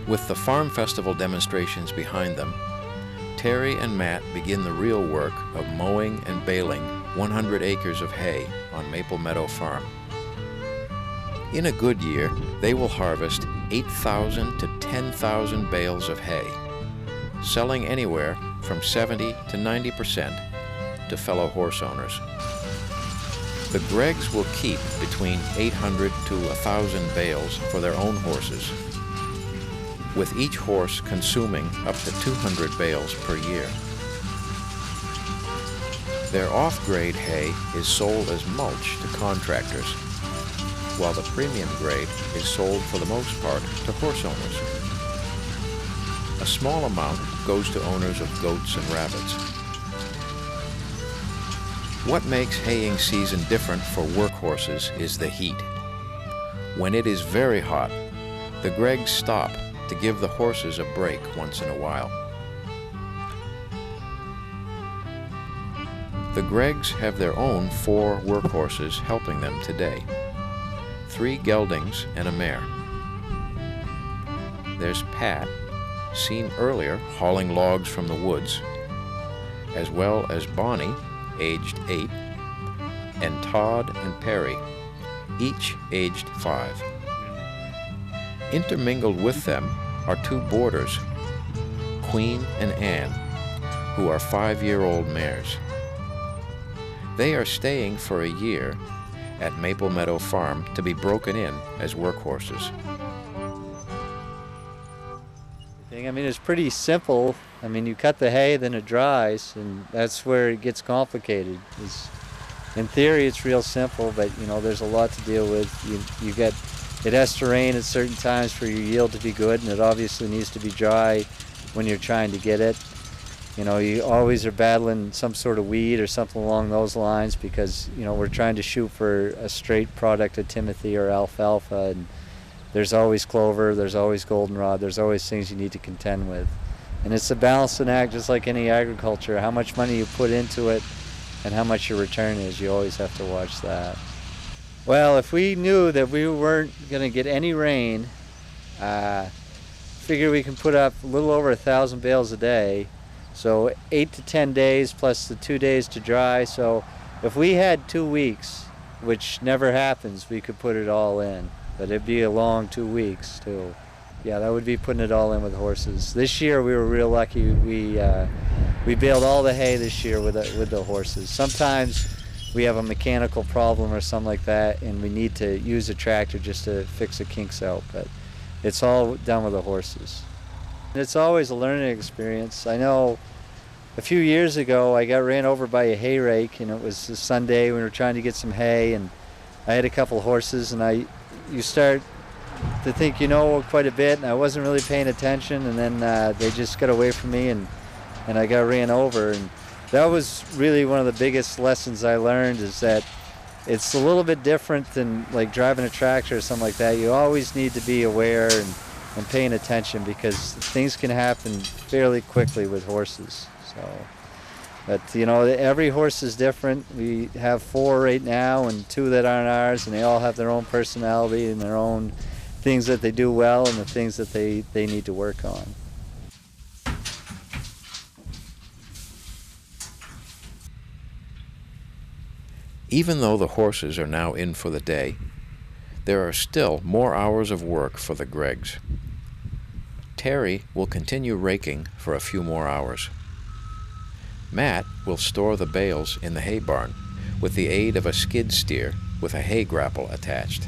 With the farm festival demonstrations behind them, Terry and Matt begin the real work of mowing and baling 100 acres of hay on Maple Meadow Farm. In a good year, they will harvest 8,000 to 10,000 bales of hay, selling anywhere from 70 to 90% to fellow horse owners. The Greggs will keep between 800 to 1,000 bales for their own horses, with each horse consuming up to 200 bales per year. Their off-grade hay is sold as mulch to contractors, while the premium grade is sold for the most part to horse owners. A small amount goes to owners of goats and rabbits. What makes haying season different for workhorses is the heat. When it is very hot, the Greggs stop to give the horses a break once in a while. The Greggs have their own 4 workhorses helping them today. 3 geldings and a mare. There's Pat, seen earlier hauling logs from the woods, as well as Bonnie, aged 8, and Todd and Perry, each aged 5. Intermingled with them are 2 boarders, Queen and Anne, who are 5-year-old mares. They are staying for a year at Maple Meadow Farm to be broken in as workhorses. I mean, it's pretty simple. I mean, you cut the hay, then it dries, and that's where it gets complicated. In theory, it's real simple, but you know, there's a lot to deal with. It has to rain at certain times for your yield to be good, and it obviously needs to be dry when you're trying to get it. You know, you always are battling some sort of weed or something along those lines because, you know, we're trying to shoot for a straight product of Timothy or alfalfa, and there's always clover, there's always goldenrod, there's always things you need to contend with. And it's a balancing act just like any agriculture. How much money you put into it and how much your return is, you always have to watch that. Well, if we knew that we weren't going to get any rain, figure we can put up a little over 1,000 bales a day. So 8 to 10 days plus the 2 days to dry. So if we had 2 weeks, which never happens, we could put it all in. But it'd be a long 2 weeks too. Yeah, that would be putting it all in with horses. This year we were real lucky. We baled all the hay this year with the horses. Sometimes we have a mechanical problem or something like that, and we need to use a tractor just to fix the kinks out. But it's all done with the horses. It's always a learning experience. I know a few years ago I got ran over by a hay rake, and it was a Sunday. We were trying to get some hay, and I had a couple horses, and you start to think you know quite a bit, and I wasn't really paying attention, and then they just got away from me, and I got ran over. And that was really one of the biggest lessons I learned, is that it's a little bit different than like driving a tractor or something like that. You always need to be aware and paying attention, because things can happen fairly quickly with horses. So, but you know, every horse is different. We have 4 right now and 2 that aren't ours, and they all have their own personality and their own things that they do well and the things that they need to work on. Even though the horses are now in for the day, there are still more hours of work for the Greggs. Terry will continue raking for a few more hours. Matt will store the bales in the hay barn with the aid of a skid steer with a hay grapple attached.